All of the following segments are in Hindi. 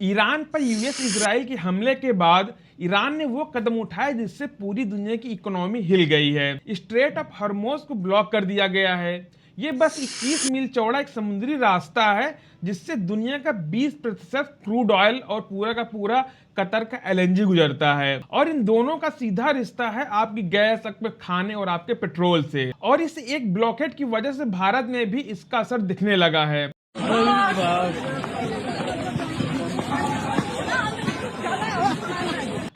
ईरान पर यूएस इजराइल के हमले के बाद ईरान ने वो कदम उठाए जिससे पूरी दुनिया की इकोनॉमी हिल गई है। स्ट्रेट ऑफ हॉर्मुज़ को ब्लॉक कर दिया गया है। ये बस 21 मील चौड़ा एक समुद्री रास्ता है जिससे दुनिया का 20% क्रूड ऑयल और पूरा का पूरा कतर का एलएनजी गुजरता है। और इन दोनों का सीधा रिश्ता है आपकी गैस, आपके खाने और आपके पेट्रोल से। और इस एक ब्लॉकेट की वजह से भारत में भी इसका असर दिखने लगा है।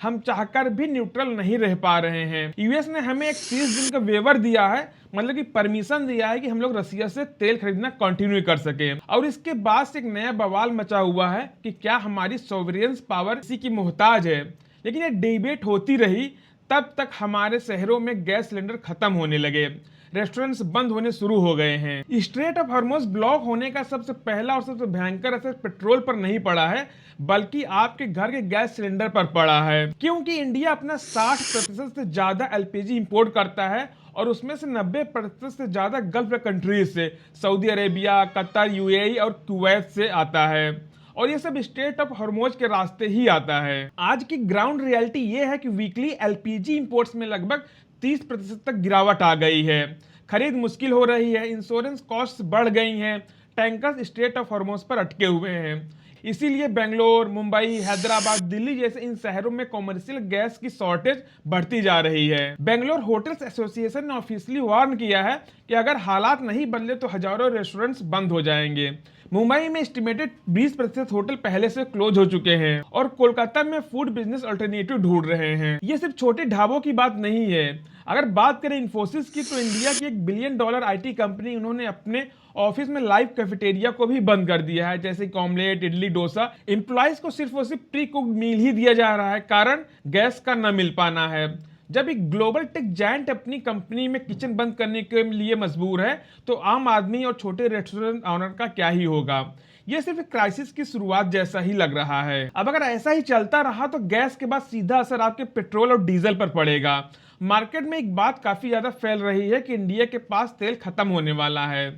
हम चाहकर भी न्यूट्रल नहीं रह पा रहे हैं। यूएस ने हमें एक 30 दिन का वेवर दिया है, मतलब कि परमिशन दिया है कि हम लोग रसिया से तेल खरीदना कंटिन्यू कर सके। और इसके बाद से एक नया बवाल मचा हुआ है कि क्या हमारी सोवरेन पावर इसी की मोहताज है। लेकिन ये डिबेट होती रही, तब तक हमारे शहरों में गैस सिलेंडर खत्म होने लगे, रेस्टोरेंट्स बंद होने शुरू हो गए हैं। स्ट्रेट ऑफ हॉर्मुज़ ब्लॉक होने का सबसे पहला और सबसे भयंकर असर पेट्रोल पर नहीं पड़ा है, बल्कि आपके घर के गैस सिलेंडर पर पड़ा है। क्योंकि इंडिया अपना 60% से ज्यादा एलपीजी इंपोर्ट करता है और उसमें से 90% से ज्यादा गल्फ कंट्रीज से, सऊदी अरेबिया, कतर, यूएई और कुवैत से आता है। और ये सब स्ट्रेट ऑफ हॉर्मुज़ के रास्ते ही आता है। आज की ग्राउंड रियलिटी ये है कि वीकली एलपीजी इंपोर्ट्स में लगभग 30% तक गिरावट आ गई है। खरीद मुश्किल हो रही है, इंश्योरेंस कॉस्ट बढ़ गई हैं, टैंकर्स स्ट्रेट ऑफ हॉर्मुज़ पर अटके हुए हैं। इसीलिए बेंगलोर, मुंबई, हैदराबाद, दिल्ली जैसे इन शहरों में कॉमर्शियल गैस की शॉर्टेज बढ़ती जा रही है। बेंगलोर होटल्स एसोसिएशन ने ऑफिशियली वार्न किया है कि अगर हालात नहीं बदले तो हजारों रेस्टोरेंट्स बंद हो जाएंगे। मुंबई में एस्टिमेटेड 20% होटल पहले से क्लोज हो चुके हैं और कोलकाता में फूड बिजनेस अल्टरनेटिव ढूंढ रहे हैं। ये सिर्फ छोटे ढाबों की बात नहीं है। अगर बात करें इन्फोसिस की, तो इंडिया की $1 बिलियन आईटी कंपनी, उन्होंने अपने ऑफिस में लाइव कैफेटेरिया को भी बंद कर दिया है, जैसे कि ऑमलेट, इडली, डोसा। एम्प्लॉइज को सिर्फ और सिर्फ प्री कुक्ड मील ही दिया जा रहा है, कारण गैस का न मिल पाना है। जब एक ग्लोबल टेक जायंट अपनी कंपनी में किचन बंद करने के लिए मजबूर है, तो आम आदमी और छोटे रेस्टोरेंट ऑनर का क्या ही होगा। ये सिर्फ एक क्राइसिस की शुरुआत जैसा ही लग रहा है। अब अगर ऐसा ही चलता रहा तो गैस के बाद सीधा असर आपके पेट्रोल और डीजल पर पड़ेगा। मार्केट में एक बात काफी ज्यादा फैल रही है कि इंडिया के पास तेल खत्म होने वाला है।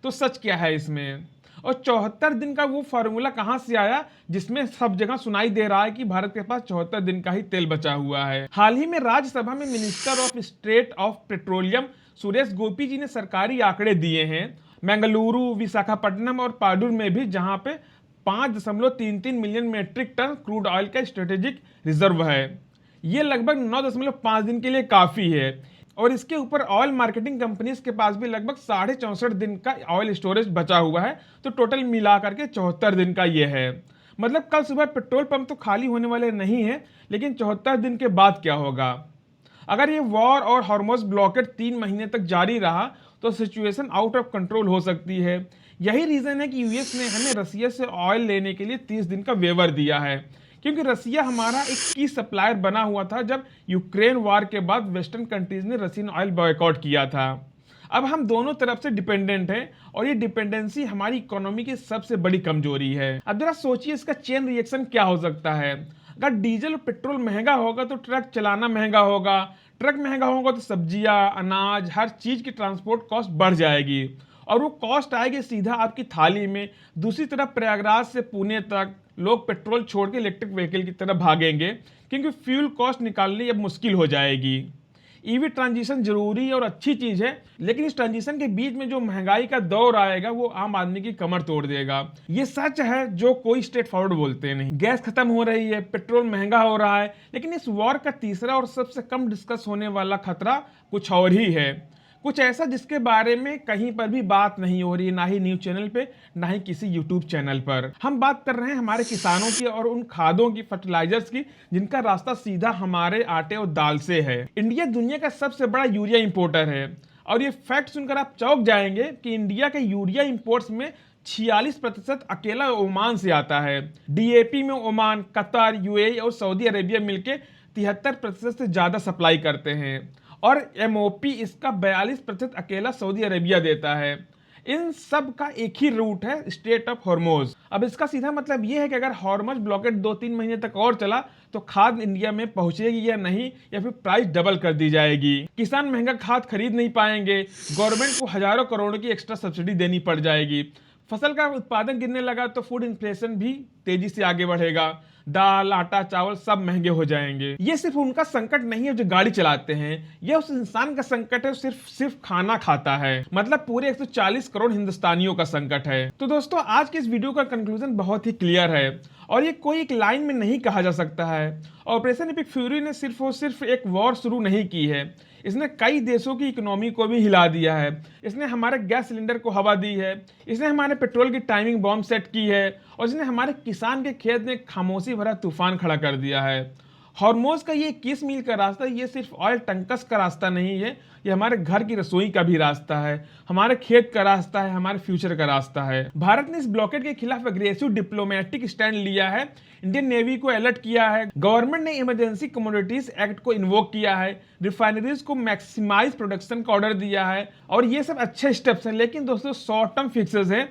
तो सच क्या है इसमें? और 74 दिन का वो फार्मूला कहां से आया जिसमें सब जगह सुनाई दे रहा है कि भारत के पास 74 दिन का ही तेल बचा हुआ है? हाल ही में राज्यसभा में minister of state of petroleum Suresh Gopi ji ने सरकारी आंकड़े दिए हैं। बेंगलुरु, विशाखापट्टनम और पाडुर में भी, जहां पे 5.33 million metric ton crude oil का स्ट्रेटेजिक रिजर्व है। ये लगभग 9.5 दिन के लिए काफी है। और इसके ऊपर ऑयल मार्केटिंग कंपनीज के पास भी लगभग 64.5 दिन का ऑयल स्टोरेज बचा हुआ है। तो टोटल मिला करके 74 दिन का ये है। मतलब कल सुबह पेट्रोल पंप तो खाली होने वाले नहीं है, लेकिन 74 दिन के बाद क्या होगा? अगर ये वॉर और हॉर्मुज़ ब्लॉकेट 3 महीने तक जारी रहा तो सिचुएशन आउट ऑफ कंट्रोल हो सकती है। यही रीजन है कि यूएस ने हमें रसिया से ऑयल लेने के लिए 30 दिन का वेवर दिया है, क्योंकि रसिया हमारा एक की सप्लायर बना हुआ था जब यूक्रेन वार के बाद वेस्टर्न कंट्रीज ने रशियन ऑयल बॉयकॉट किया था। अब हम दोनों तरफ से डिपेंडेंट हैं और ये डिपेंडेंसी हमारी इकोनॉमी की सबसे बड़ी कमजोरी है। अब जरा सोचिए इसका चेन रिएक्शन क्या हो सकता है। अगर डीजल और पेट्रोल महंगा होगा तो ट्रक चलाना महंगा होगा, ट्रक महंगा होगा तो सब्जियां, अनाज, हर चीज की ट्रांसपोर्ट कॉस्ट बढ़ जाएगी और वो कॉस्ट आएगी सीधा आपकी थाली में। दूसरी तरफ प्रयागराज से पुणे तक लोग पेट्रोल छोड़ के इलेक्ट्रिक व्हीकल की तरफ भागेंगे, क्योंकि फ्यूल कॉस्ट निकालनी अब मुश्किल हो जाएगी। ईवी ट्रांजिशन जरूरी और अच्छी चीज है, लेकिन इस ट्रांजिशन के बीच में जो महंगाई का दौर आएगा वो आम आदमी की कमर तोड़ देगा। ये सच है जो कोई स्ट्रेट फॉरवर्ड बोलते नहीं। गैस खत्म हो रही है, पेट्रोल महंगा हो रहा है, लेकिन इस वॉर का तीसरा और सबसे कम डिस्कस होने वाला खतरा कुछ और ही है। कुछ ऐसा जिसके बारे में कहीं पर भी बात नहीं हो रही है, ना ही न्यूज चैनल पे, ना ही किसी यूट्यूब चैनल पर। हम बात कर रहे हैं हमारे किसानों की और उन खादों की, फर्टिलाइजर्स की, जिनका रास्ता सीधा हमारे आटे और दाल से है। इंडिया दुनिया का सबसे बड़ा यूरिया इंपोर्टर है और ये फैक्ट सुनकर आप चौंक जाएंगे कि इंडिया के यूरिया इंपोर्ट्स में 46% अकेला ओमान से आता है। डीएपी में ओमान, कतर, यूएई और सऊदी अरेबिया मिलकर 73% से ज्यादा सप्लाई करते हैं और एमओपी इसका 42% अकेला सऊदी अरेबिया देता है। इन सब का एक ही रूट है, स्ट्रेट ऑफ हॉर्मुज़। अब इसका सीधा मतलब यह है कि अगर हॉर्मुज़ ब्लॉकेट 2-3 महीने तक और चला तो खाद इंडिया में पहुंचेगी या नहीं, या फिर प्राइस डबल कर दी जाएगी। किसान महंगा खाद खरीद नहीं पाएंगे, गवर्नमेंट को हजारों करोड़ की एक्स्ट्रा सब्सिडी देनी पड़ जाएगी, फसल का उत्पादन गिरने लगा तो फूड इन्फ्लेशन भी तेजी से आगे बढ़ेगा। दाल, आटा, चावल सब महंगे हो जाएंगे। ये सिर्फ उनका संकट नहीं है जो गाड़ी चलाते हैं, ये उस इंसान का संकट है सिर्फ खाना खाता है। मतलब पूरे 140 करोड़ हिंदुस्तानियों का संकट है। तो दोस्तों आज के इस वीडियो का कंक्लूजन बहुत ही क्लियर है और ये कोई एक लाइन में नहीं कहा जा सकता है। ऑपरेशन एपिक फ्यूरी ने सिर्फ एक वॉर शुरू नहीं की है, इसने कई देशों की इकोनॉमी को भी हिला दिया है। इसने हमारे गैस सिलेंडर को हवा दी है, इसने हमारे पेट्रोल की टाइमिंग बॉम्ब सेट की है और इसने हमारे किसान के खेत में खामोशी भरा तूफान खड़ा कर दिया है। हॉर्मोज का ये 21 मील का रास्ता ये सिर्फ ऑयल टंकर्स का रास्ता नहीं है, ये हमारे घर की रसोई का भी रास्ता है, हमारे खेत का रास्ता है, हमारे फ्यूचर का रास्ता है। भारत ने इस ब्लॉकेड के खिलाफ अग्रेसिव डिप्लोमेटिक स्टैंड लिया है, इंडियन नेवी को अलर्ट किया है, गवर्नमेंट ने इमरजेंसी कमोडिटीज एक्ट को इन्वोक किया है, रिफाइनरीज को मैक्सिमाइज प्रोडक्शन का ऑर्डर दिया है और ये सब अच्छे स्टेप्स हैं। लेकिन दोस्तों शॉर्ट टर्म फिक्सेस हैं